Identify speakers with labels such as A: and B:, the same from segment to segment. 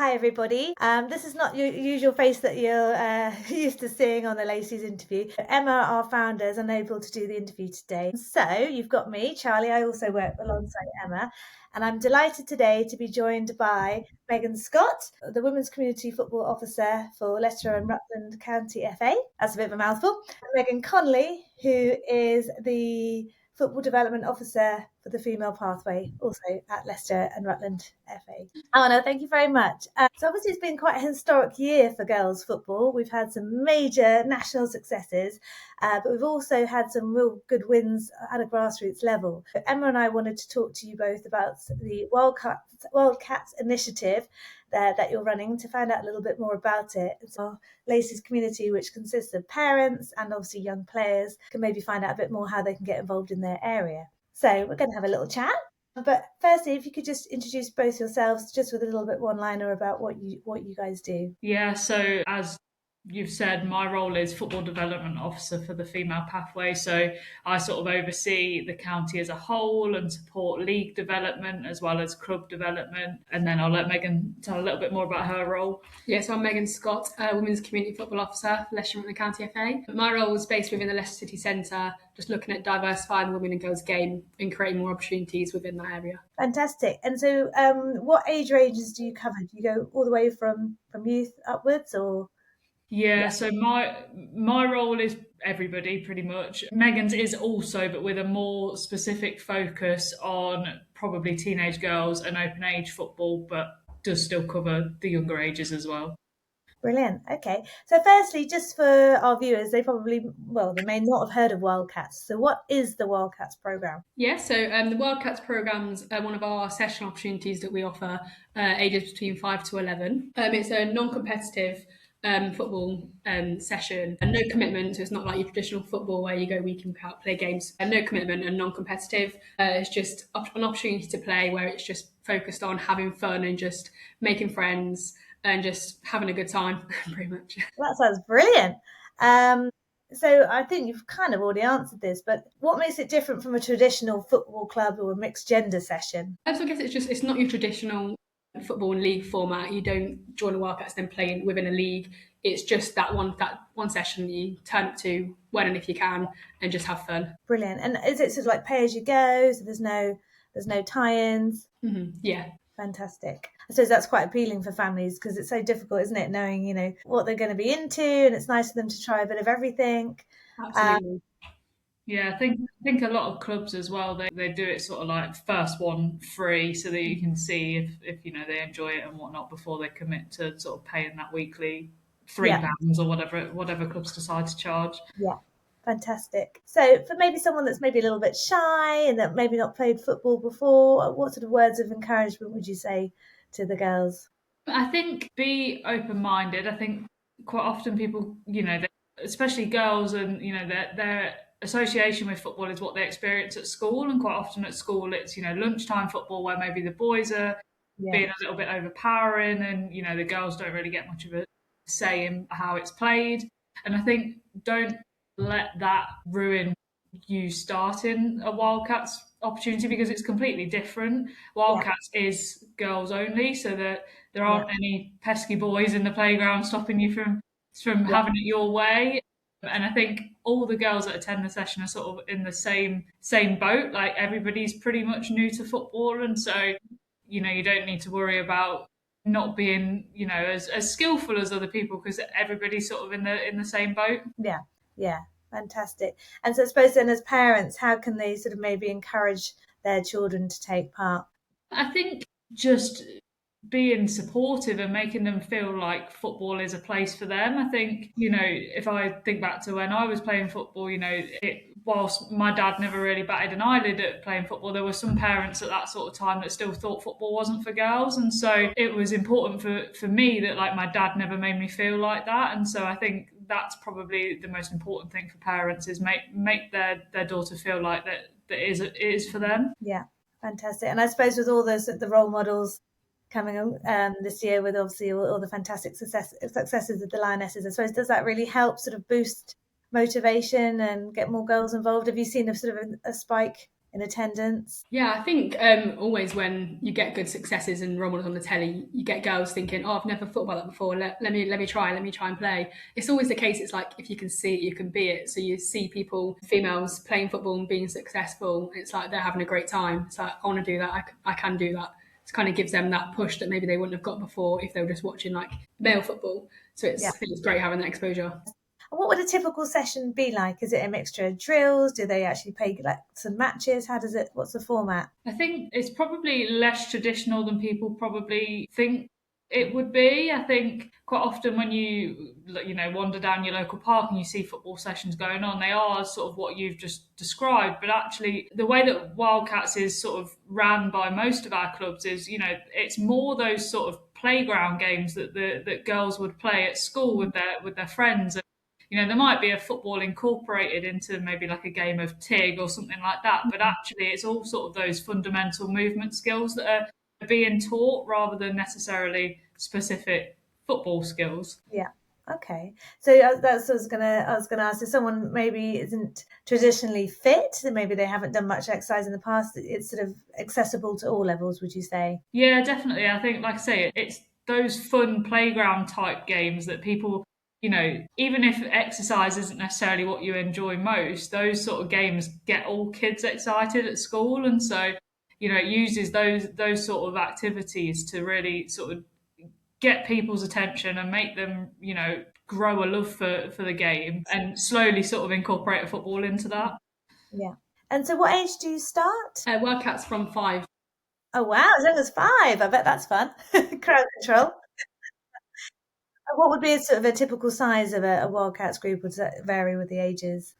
A: Hi, everybody. This is not your usual face that you're used to seeing on the Laceeze interview. Emma, our founder, is unable to do the interview today. So you've got me, Charlie. I also work alongside Emma. And I'm delighted today to be joined by Megan Scott, the Women's Community Football Officer for Leicester and Rutland County FA. That's a bit of a mouthful. Megan Connolly, who is the Football Development Officer for the Female Pathway, also at Leicester and Rutland FA. Anna, thank you very much. So obviously it's been quite a historic year for girls football. We've had some major national successes, but we've also had some real good wins at a grassroots level. Emma and I wanted to talk to you both about the Wildcats initiative that you're running to find out a little bit more about it. It's our Laceeze community, which consists of parents and obviously young players, can maybe find out a bit more how they can get involved in their area. So we're going to have a little chat. But firstly, if you could just introduce both yourselves just with a little bit one-liner about what you guys do.
B: Yeah, so as you've said, my role is Football Development Officer for the Female Pathway. So I sort of oversee the county as a whole and support league development as well as club development. And then I'll let Megan tell a little bit more about her role.
C: Yeah, so I'm Megan Scott, Women's Community Football Officer for Leicester Rutland County FA. My role is based within the Leicester City Centre, just looking at diversifying the women and girls game and creating more opportunities within that area.
A: Fantastic. And so what age ranges do you cover? Do you go all the way from youth upwards or?
B: Yeah, so my role is everybody pretty much. Megan's is also, but with a more specific focus on probably teenage girls and open age football, but does still cover the younger ages as well.
A: Brilliant. Okay. So firstly, just for our viewers, they may not have heard of Wildcats. So what is the Wildcats programme?
C: Yeah, so the Wildcats programme's one of our session opportunities that we offer ages between 5 to 11. It's a non-competitive football session and no commitment. So it's not like your traditional football where you go week in, week out, play games. No commitment and non-competitive. It's just an opportunity to play where it's just focused on having fun and just making friends and just having a good time, pretty much.
A: That sounds brilliant. So I think you've kind of already answered this, but what makes it different from a traditional football club or a mixed gender session?
C: So I guess it's not your traditional football and league format. You don't join the Wildcats then play within a league. It's just that one session you turn up to when and if you can and just have fun.
A: Brilliant. And is it sort of like pay as you go? So there's no tie-ins?
C: Mm-hmm. Yeah.
A: Fantastic. I suppose that's quite appealing for families because it's so difficult, isn't it, knowing, what they're going to be into, and it's nice for them to try a bit of everything.
C: Absolutely.
B: Yeah, I think a lot of clubs as well, they do it sort of like first one free so that you can see if they enjoy it and whatnot before they commit to sort of paying that weekly £3 or whatever clubs decide to charge.
A: Yeah. Fantastic. So for maybe someone that's maybe a little bit shy and that maybe not played football before, what sort of words of encouragement would you say to the girls?
B: I think be open-minded. I think quite often people, especially girls and, their association with football is what they experience at school. And quite often at school, it's, lunchtime football where maybe the boys are being a little bit overpowering and, the girls don't really get much of a say in how it's played. And I think don't let that ruin you starting a Wildcats opportunity because it's completely different. Wildcats is girls only, so that there aren't any pesky boys in the playground stopping you from having it your way. And I think all the girls that attend the session are sort of in the same boat. Like everybody's pretty much new to football, and so you don't need to worry about not being as skillful as other people because everybody's sort of in the same boat.
A: Yeah, fantastic. And so I suppose then as parents, how can they sort of maybe encourage their children to take part?
B: I think just being supportive and making them feel like football is a place for them. I think, if I think back to when I was playing football, whilst my dad never really batted an eyelid at playing football, there were some parents at that sort of time that still thought football wasn't for girls. And so it was important for me that like my dad never made me feel like that. And so I think that's probably the most important thing for parents is make their daughter feel like that it is for them.
A: Yeah, fantastic. And I suppose with all the role models coming this year with obviously all the fantastic successes of the Lionesses, I suppose, does that really help sort of boost motivation and get more girls involved? Have you seen a sort of a spike in attendance?
C: Yeah, I think always when you get good successes and role models on the telly, you get girls thinking, "Oh, I've never thought about that before. Let me try. Let me try and play." It's always the case. It's like if you can see it, you can be it. So you see people, females playing football and being successful. It's like they're having a great time. It's like I want to do that. I can do that. It kind of gives them that push that maybe they wouldn't have got before if they were just watching like male football. So I think it's great having that exposure.
A: What would a typical session be like? Is it a mixture of drills? Do they actually play like some matches? What's the format?
B: I think it's probably less traditional than people probably think it would be. I think quite often when you wander down your local park and you see football sessions going on, they are sort of what you've just described. But actually, the way that Wildcats is sort of ran by most of our clubs is, it's more those sort of playground games that girls would play at school with their friends. There might be a football incorporated into maybe like a game of TIG or something like that, but actually it's all sort of those fundamental movement skills that are being taught rather than necessarily specific football skills.
A: Yeah. Okay. So that's what I was gonna ask. If someone maybe isn't traditionally fit, maybe they haven't done much exercise in the past, it's sort of accessible to all levels, would you say?
B: Yeah, definitely. I think, like I say, it's those fun playground type games that people, even if exercise isn't necessarily what you enjoy most, those sort of games get all kids excited at school. And so, it uses those sort of activities to really sort of get people's attention and make them, grow a love for the game and slowly sort of incorporate a football into that.
A: Yeah. And so what age do you start?
C: Wildcats from 5.
A: Oh, wow. As young as 5. I bet that's fun. Crowd control. What would be a sort of a typical size of a Wildcats group? Would that vary with the ages?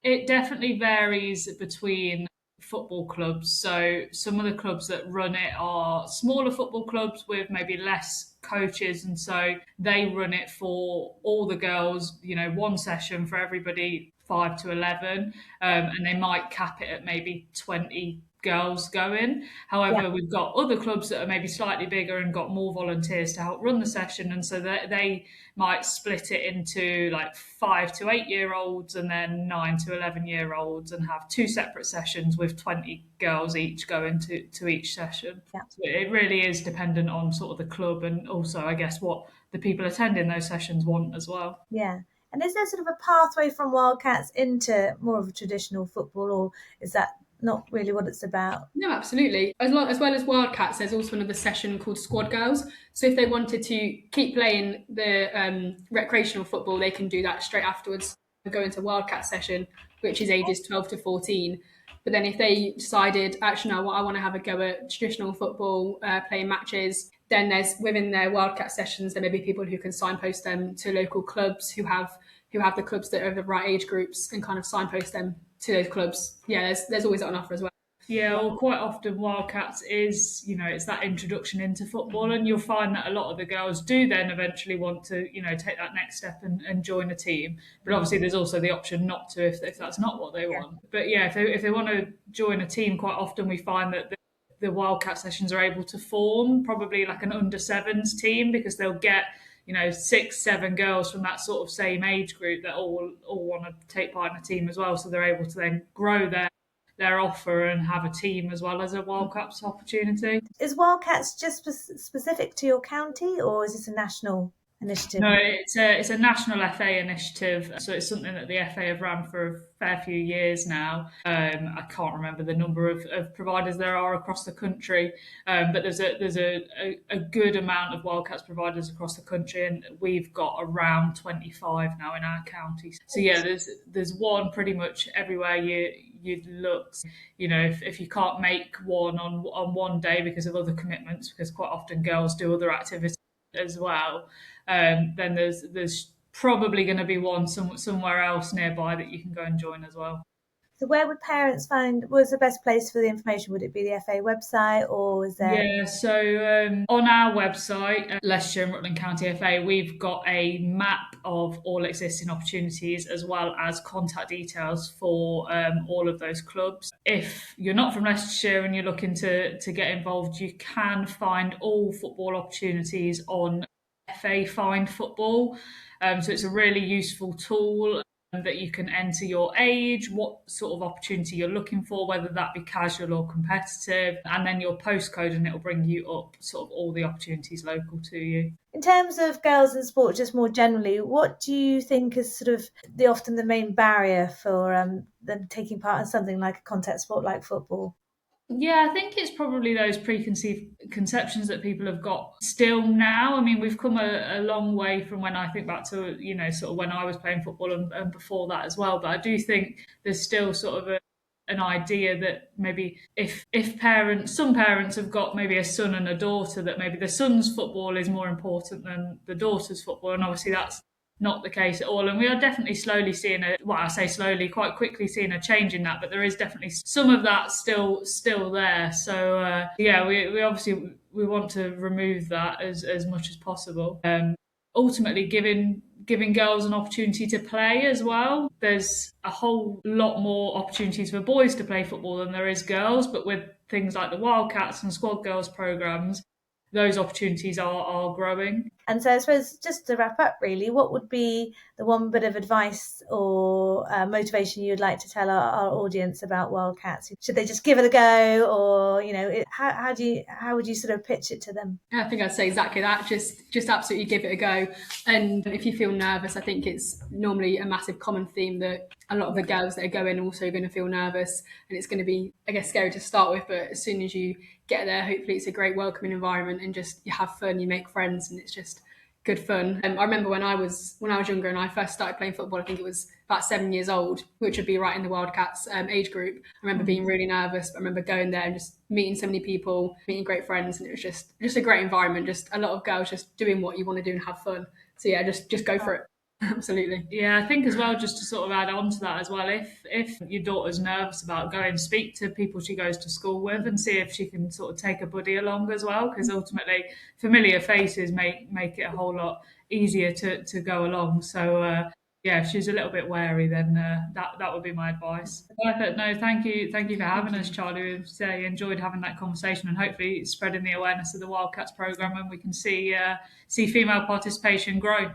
B: It definitely varies between football clubs. So some of the clubs that run it are smaller football clubs with maybe less coaches, and so they run it for all the girls, one session for everybody 5 to 11, and they might cap it at maybe 20 girls going. However, we've got other clubs that are maybe slightly bigger and got more volunteers to help run the session, and so they might split it into like 5 to 8 year olds and then 9 to 11 year olds and have 2 separate sessions with 20 girls each going to each session. So it really is dependent on sort of the club and also, I guess, what the people attending those sessions want as well.
A: Yeah. And is there sort of a pathway from Wildcats into more of a traditional football, or is that not really what it's about?
C: No, absolutely. As well as Wildcats, there's also another session called Squad Girls. So if they wanted to keep playing the recreational football, they can do that straight afterwards and go into Wildcat session, which is ages 12 to 14. But then if they decided, actually, no, I want to have a go at traditional football, playing matches, then there's within their Wildcat sessions, there may be people who can signpost them to local clubs who have the clubs that are the right age groups and kind of signpost them to those clubs. Yeah, there's always that on offer as well.
B: Yeah, well, quite often Wildcats is, it's that introduction into football, and you'll find that a lot of the girls do then eventually want to, take that next step and join a team. But obviously, there's also the option not to if that's not what they want. But yeah, if they want to join a team, quite often we find that the Wildcat sessions are able to form probably like an under sevens team because they'll get 6, 7 girls from that sort of same age group that all want to take part in a team as well. So they're able to then grow their offer and have a team as well as a Wildcats opportunity.
A: Is Wildcats just specific to your county, or is this a national initiative?
B: No, it's a national FA initiative. So it's something that the FA have run for a fair few years now. I can't remember the number of providers there are across the country, but there's a good amount of Wildcats providers across the country, and we've got around 25 now in our county. So yeah, there's one pretty much everywhere you'd look. If you can't make one on one day because of other commitments, because quite often girls do other activities as well, then there's probably going to be one somewhere else nearby that you can go and join as well.
A: So where would parents was the best place for the information? Would it be the FA website, or is there?
B: Yeah, so on our website, Leicester Rutland County FA, we've got a map of all existing opportunities as well as contact details for all of those clubs. If you're not from Leicestershire and you're looking to get involved, you can find all football opportunities on FA Find Football. So it's a really useful tool. that you can enter your age, what sort of opportunity you're looking for, whether that be casual or competitive, and then your postcode, and it'll bring you up sort of all the opportunities local to you.
A: In terms of girls in sport, just more generally, what do you think is sort of often the main barrier for them taking part in something like a contact sport like football?
B: Yeah, I think it's probably those preconceived conceptions that people have got still now. I mean, we've come a long way from when I think back to, sort of when I was playing football and before that as well. But I do think there's still sort of an idea that maybe if some parents have got maybe a son and a daughter, that maybe the son's football is more important than the daughter's football. And obviously that's not the case at all, and we are definitely slowly seeing quite quickly seeing a change in that, but there is definitely some of that still there. So we obviously we want to remove that as much as possible. Ultimately giving girls an opportunity to play as well. There's a whole lot more opportunities for boys to play football than there is girls, but with things like the Wildcats and Squad Girls programs, those opportunities are growing.
A: And so I suppose just to wrap up really, what would be the one bit of advice or motivation you'd like to tell our audience about Wildcats? Should they just give it a go, or how would you sort of pitch it to them?
C: I think I'd say exactly that. Just absolutely give it a go. And if you feel nervous, I think it's normally a massive common theme that a lot of the girls that are going also going to feel nervous, and it's going to be, I guess, scary to start with, but as soon as you get there, hopefully it's a great welcoming environment, and just you have fun, you make friends, and it's just good fun. I remember when I was younger and I first started playing football, I think it was about 7 years old, which would be right in the Wildcats age group. I remember being really nervous, but I remember going there and just meeting so many people, meeting great friends, and it was just a great environment, just a lot of girls just doing what you want to do and have fun. So yeah, just go for it. Absolutely.
B: Yeah, I think as well, just to sort of add on to that as well, if your daughter's nervous about going, speak to people she goes to school with and see if she can sort of take a buddy along as well, because ultimately familiar faces make it a whole lot easier to go along. So if she's a little bit wary, then that would be my advice. Perfect. No, thank you for having us, Charlie. We've enjoyed having that conversation, and hopefully spreading the awareness of the Wildcats programme, and we can see female participation grow.